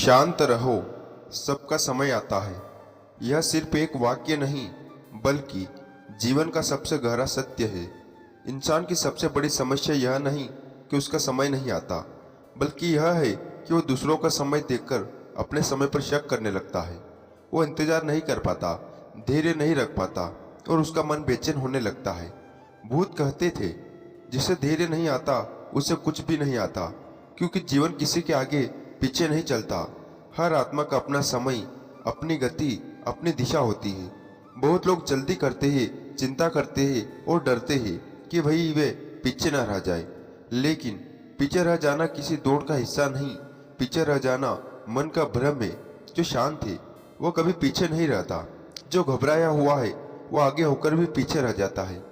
शांत रहो, सबका समय आता है। यह सिर्फ एक वाक्य नहीं, बल्कि जीवन का सबसे गहरा सत्य है। इंसान की सबसे बड़ी समस्या यह नहीं कि उसका समय नहीं आता, बल्कि यह है कि वह दूसरों का समय देखकर अपने समय पर शक करने लगता है। वो इंतजार नहीं कर पाता, धैर्य नहीं रख पाता और उसका मन बेचैन होने लगता है। भूत कहते थे, जिसे धैर्य नहीं आता उसे कुछ भी नहीं आता, क्योंकि जीवन किसी के आगे पीछे नहीं चलता। हर आत्मा का अपना समय, अपनी गति, अपनी दिशा होती है। बहुत लोग जल्दी करते हैं, चिंता करते हैं और डरते हैं कि भाई वे पीछे न रह जाए। लेकिन पीछे रह जाना किसी दौड़ का हिस्सा नहीं, पीछे रह जाना मन का भ्रम है। जो शांत है वो कभी पीछे नहीं रहता, जो घबराया हुआ है वो आगे होकर भी पीछे रह जाता है।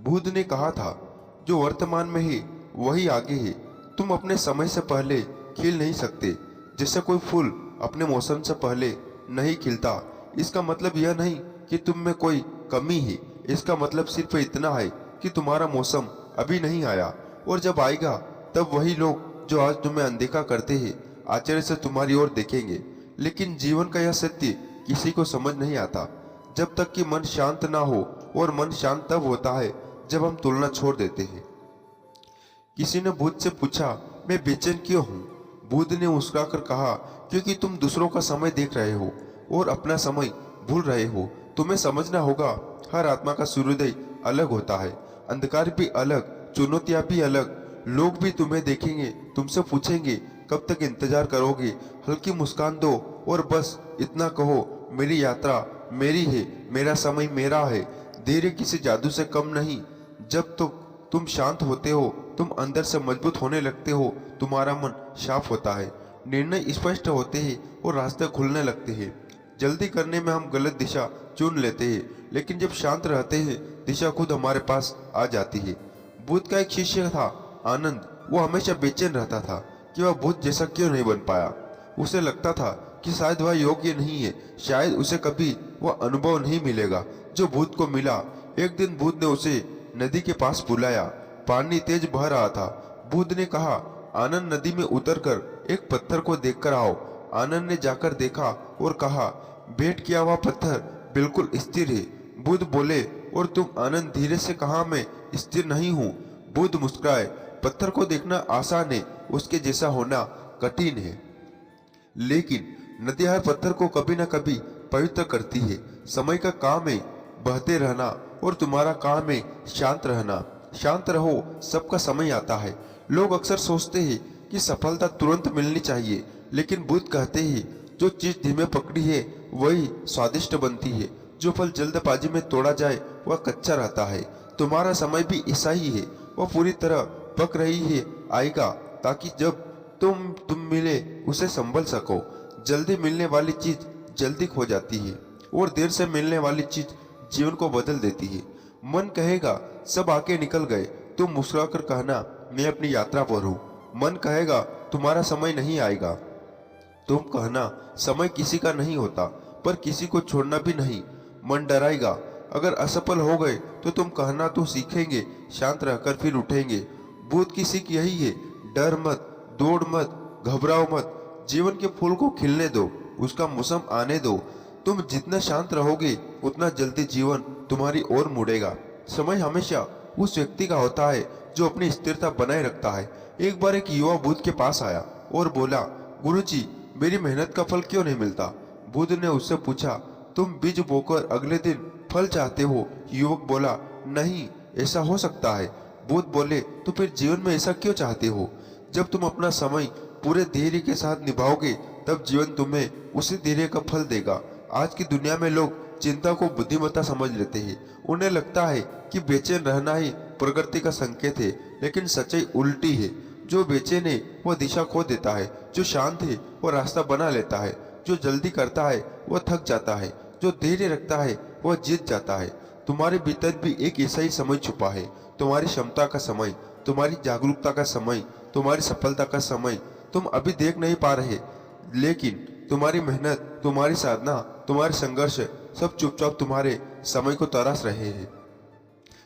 बुद्ध ने कहा था, जो वर्तमान में है वही आगे है। तुम अपने समय से पहले खिल नहीं सकते, जैसे कोई फूल अपने मौसम से पहले नहीं खिलता। इसका मतलब यह नहीं कि तुम में कोई कमी है, इसका मतलब सिर्फ इतना है कि तुम्हारा मौसम अभी नहीं आया, और जब आएगा तब वही लोग जो आज तुम्हें अनदेखा करते हैं आश्चर्य से तुम्हारी ओर देखेंगे। लेकिन जीवन का यह सत्य किसी को समझ नहीं आता जब तक कि मन शांत ना हो, और मन शांत तब होता है जब हम तुलना छोड़ देते हैं। किसी ने बुद्ध से पूछा, मैं बेचैन क्यों हूँ? बुद्ध ने मुस्कुराकर कहा, क्योंकि तुम दूसरों का समय देख रहे हो और अपना समय भूल रहे हो। तुम्हें समझना होगा, हर आत्मा का सूर्योदय अलग होता है, अंधकार भी अलग, चुनौतियां भी अलग। लोग भी तुम्हें देखेंगे, तुमसे पूछेंगे, कब तक इंतजार करोगे? हल्की मुस्कान दो और बस इतना कहो, मेरी यात्रा मेरी है, मेरा समय मेरा है। धैर्य किसी जादू से कम नहीं। जब तो तुम शांत होते हो, तुम अंदर से मजबूत होने लगते हो, तुम्हारा मन साफ होता है, निर्णय स्पष्ट होते हैं और रास्ते खुलने लगते हैं। जल्दी करने में हम गलत दिशा चुन लेते हैं, लेकिन जब शांत रहते हैं दिशा खुद हमारे पास आ जाती है। बुद्ध का एक शिष्य था, आनंद। वो हमेशा बेचैन रहता था कि वह बुद्ध जैसा क्यों नहीं बन पाया। उसे लगता था कि शायद वह योग्य नहीं है, शायद उसे कभी वह अनुभव नहीं मिलेगा जो बुद्ध को मिला। एक दिन बुद्ध ने उसे नदी के पास बुलाया। पानी तेज बह रहा था। बुद्ध ने कहा, आनंद, नदी में उतरकर एक पत्थर को देखकर आओ। आनंद ने जाकर देखा और कहा, भेंट किया हुआ पत्थर बिल्कुल स्थिर है। बुद्ध बोले, और तुम? आनंद धीरे से कहा, मैं स्थिर नहीं हूँ। बुद्ध मुस्कुराए, पत्थर को देखना आसान है, उसके जैसा होना कठिन है। लेकिन नदी हर पत्थर को कभी न कभी पवित्र करती है। समय का काम है बहते रहना, और तुम्हारा काम है शांत रहना। शांत रहो, सबका समय आता है। लोग अक्सर सोचते हैं कि सफलता तुरंत मिलनी चाहिए, लेकिन बुद्ध कहते हैं, जो चीज धीमे पकड़ी है वही स्वादिष्ट बनती है। जो फल जल्दबाजी में तोड़ा जाए वह कच्चा रहता है। तुम्हारा समय भी ऐसा ही है, वह पूरी तरह पक रही है, आएगा, ताकि जब तुम मिले उसे संभल सको। जल्दी मिलने वाली चीज जल्दी खो जाती है, और देर से मिलने वाली चीज जीवन को बदल देती है। मन कहेगा, सब आके निकल गए, तुम मुस्कुराकर कहना, मैं अपनी यात्रा पर हूँ। मन कहेगा, तुम्हारा समय नहीं आएगा, तुम कहना, समय किसी का नहीं होता, पर किसी को छोड़ना भी नहीं। मन डराएगा, अगर असफल हो गए तो तुम कहना, तो सीखेंगे, शांत रहकर फिर उठेंगे। बुद्ध की सीख यही है, डर मत, दौड़ मत, घबराओ मत। जीवन के फूल को खिलने दो, उसका मौसम आने दो। तुम जितना शांत रहोगे उतना जल्दी जीवन तुम्हारी ओर मुड़ेगा। समय हमेशा उस व्यक्ति का होता है जो अपनी स्थिरता बनाए रखता है। एक बार एक युवा बुद्ध के पास आया और बोला, गुरुजी, मेरी मेहनत का फल क्यों नहीं मिलता? बुद्ध ने उससे पूछा, तुम बीज बोकर अगले दिन फल चाहते हो? युवक बोला, नहीं, ऐसा हो सकता है। बुद्ध बोले, तो फिर जीवन में ऐसा क्यों चाहते हो? जब तुम अपना समय पूरे धैर्य के साथ निभाओगे तब जीवन तुम्हें उसी धैर्य का फल देगा। आज की दुनिया में लोग चिंता को बुद्धिमत्ता समझ लेते हैं। उन्हें लगता है कि बेचैन रहना ही प्रगति का संकेत है, लेकिन सच्चाई उल्टी है। जो बेचैन है वह दिशा खो देता है, जो शांत है वह रास्ता बना लेता है, जो जल्दी करता है वह थक जाता है, जो धैर्य रखता है वह जीत जाता है। तुम्हारे भीतर भी एक ऐसा ही समय छुपा है, तुम्हारी क्षमता का समय, तुम्हारी जागरूकता का समय, तुम्हारी सफलता का समय। तुम अभी देख नहीं पा रहे, लेकिन तुम्हारी मेहनत, तुम्हारी साधना, तुम्हारे संघर्ष सब चुपचाप तुम्हारे समय को तराश रहे हैं।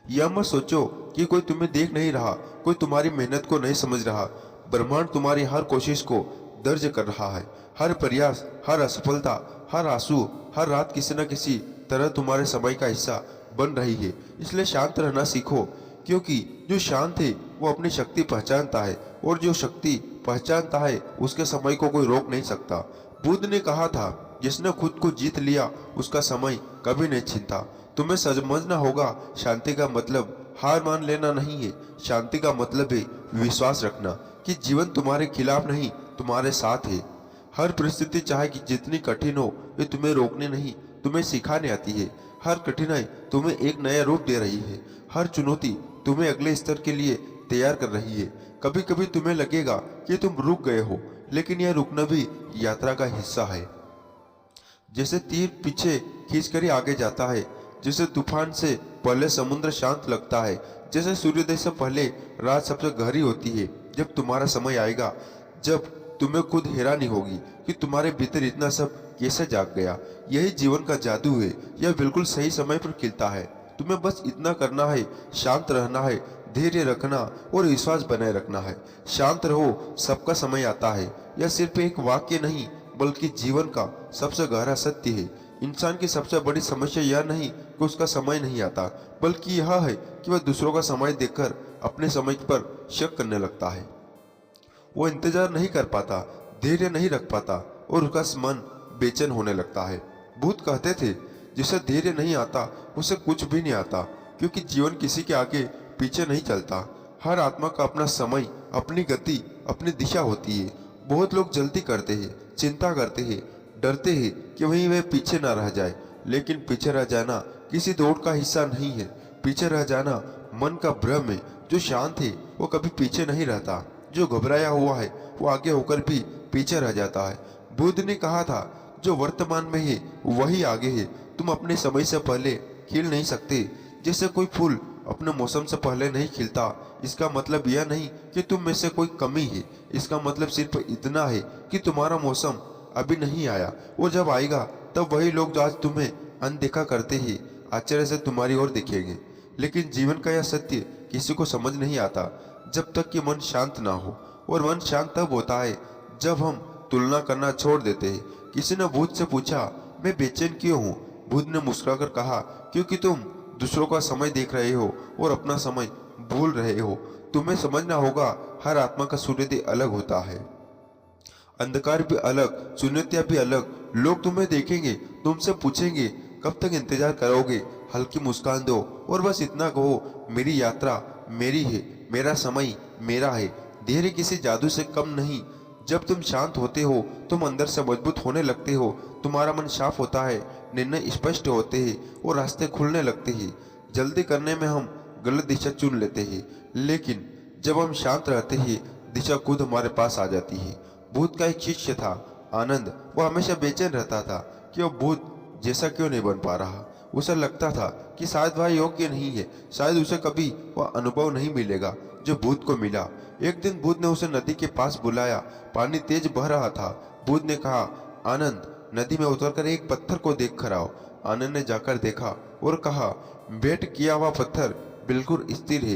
यह मत सोचो कि कोई तुम्हें देख नहीं रहा, कोई तुम्हारी मेहनत को नहीं समझ रहा। ब्रह्मांड तुम्हारी हर कोशिश को दर्ज कर रहा है। हर प्रयास, हर असफलता, हर आंसू, हर रात किसी न किसी तरह तुम्हारे समय का हिस्सा बन रही है। इसलिए शांत रहना सीखो, क्योंकि जो शांत है वो अपनी शक्ति पहचानता है, और जो शक्ति पहचानता है उसके समय को कोई रोक नहीं सकता। बुद्ध ने कहा था, जिसने खुद को जीत लिया उसका समय कभी नहीं छीनता। तुम्हें समझना होगा, शांति का मतलब हार मान लेना नहीं है। शांति का मतलब है विश्वास रखना कि जीवन तुम्हारे खिलाफ नहीं, तुम्हारे साथ है। हर परिस्थिति चाहे कि जितनी कठिन हो, वे तुम्हें रोकने नहीं, तुम्हें सिखाने आती है। हर कठिनाई तुम्हें एक नया रूप दे रही है। हर चुनौती तुम्हें अगले स्तर के लिए तैयार कर रही है। कभी कभी तुम्हें लगेगा कि तुम रुक गए हो, लेकिन यह रुकना भी यात्रा का हिस्सा है। जैसे तीर पीछे खींचकर ही आगे जाता है, जैसे तूफान से पहले समुद्र शांत लगता है, जैसे सूर्योदय से पहले रात सबसे गहरी होती है। जब तुम्हारा समय आएगा, जब तुम्हें खुद हैरानी होगी कि तुम्हारे भीतर इतना सब कैसे जाग गया। यही जीवन का जादू है। यह बिल्कुल सही समय पर खिलता है। तुम्हें बस इतना करना है, शांत रहना है, धैर्य रखना और विश्वास बनाए रखना है। शांत रहो, सबका समय आता है। यह सिर्फ एक वाक्य नहीं, बल्कि जीवन का सबसे गहरा सत्य है। इंसान की सबसे बड़ी समस्या यह नहीं कि उसका समय नहीं आता, बल्कि यह है कि वह दूसरों का समय देखकर अपने समय पर शक करने लगता है। वो इंतजार नहीं कर पाता, धैर्य नहीं रख पाता, और उसका मन बेचैन होने लगता है। बुद्ध कहते थे, जिसे धैर्य नहीं आता उसे कुछ भी नहीं आता, क्योंकि जीवन किसी के आगे पीछे नहीं चलता। हर आत्मा का अपना समय, अपनी गति, अपनी दिशा होती है। बहुत लोग जल्दी करते हैं, चिंता करते हैं, डरते हैं कि वहीं वे पीछे ना रह जाए। लेकिन पीछे रह जाना किसी दौड़ का हिस्सा नहीं है। पीछे रह जाना मन का भ्रम है। जो शांत है वो कभी पीछे नहीं रहता। जो घबराया हुआ है वो आगे होकर भी पीछे रह जाता है। बुद्ध ने कहा था, जो वर्तमान में है वही आगे है। तुम अपने समय से पहले खिल नहीं सकते। जैसे कोई फूल अपने मौसम से पहले नहीं खिलता, इसका मतलब यह नहीं कि तुम में से कोई कमी है। इसका मतलब सिर्फ इतना है कि तुम्हारा मौसम अभी नहीं आया, और जब आएगा तब वही लोग जो आज तुम्हें अनदेखा करते हैं आश्चर्य से तुम्हारी ओर देखेंगे। लेकिन जीवन का यह सत्य किसी को समझ नहीं आता जब तक कि मन शांत ना हो। और मन शांत तब होता है जब हम तुलना करना छोड़ देते हैं। किसी ने बुद्ध से पूछा, मैं बेचैन क्यों हूँ? बुद्ध ने मुस्कुराकर कहा, क्योंकि तुम दूसरों का समय देख रहे हो और अपना समय भूल रहे हो। तुम्हें समझना होगा, हर आत्मा का सूर्योदय अलग होता है। अंधकार भी अलग, चुनौतियां भी अलग। लोग तुम्हें देखेंगे, तुमसे पूछेंगे, कब तक इंतजार करोगे? हल्की मुस्कान दो और बस इतना कहो, मेरी यात्रा मेरी है, मेरा समय मेरा है। धैर्य किसी जादू से कम नहीं। जब तुम शांत होते हो तुम अंदर से मजबूत होने लगते हो। तुम्हारा मन साफ होता है, निर्णय स्पष्ट होते हैं और रास्ते खुलने लगते हैं। जल्दी करने में हम गलत दिशा चुन लेते हैं, लेकिन जब हम शांत रहते हैं दिशा खुद हमारे पास आ जाती है। बुद्ध का एक शिष्य था, आनंद। वो हमेशा बेचैन रहता था कि वो बुद्ध जैसा क्यों नहीं बन पा रहा। उसे लगता था कि शायद वह योग्य नहीं है, शायद उसे कभी वह अनुभव नहीं मिलेगा जो बुद्ध को मिला। एक दिन बुद्ध ने उसे नदी के पास बुलाया। पानी तेज बह रहा था। बुद्ध ने कहा, आनंद, नदी में उतरकर एक पत्थर को देख कर आओ। आनंद ने जाकर देखा और कहा, भेंट किया हुआ पत्थर बिल्कुल स्थिर है।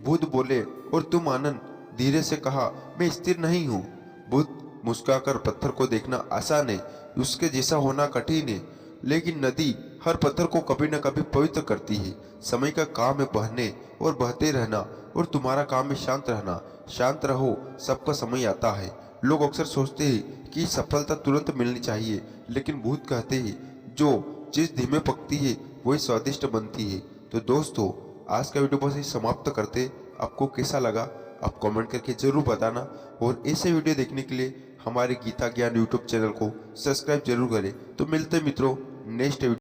बुद्ध बोले, और तुम? आनंद धीरे से कहा, मैं स्थिर नहीं हूँ। बुद्ध मुस्कुराकर, पत्थर को देखना आसान है, उसके जैसा होना कठिन है। लेकिन नदी हर पत्थर को कभी न कभी पवित्र करती है। समय का काम है बहने और बहते रहना, और तुम्हारा काम है शांत रहना। शांत रहो, सबका समय आता है। लोग अक्सर सोचते हैं कि सफलता तुरंत मिलनी चाहिए, लेकिन बुद्ध कहते हैं, जो चीज धीमे पकती है वही स्वादिष्ट बनती है। तो दोस्तों, आज का वीडियो बस ही समाप्त करते। आपको कैसा लगा आप कमेंट करके जरूर बताना, और ऐसे वीडियो देखने के लिए हमारे गीता ज्ञान यूट्यूब चैनल को सब्सक्राइब जरूर करें। तो मिलते हैं मित्रों नेक्स्ट वीडियो।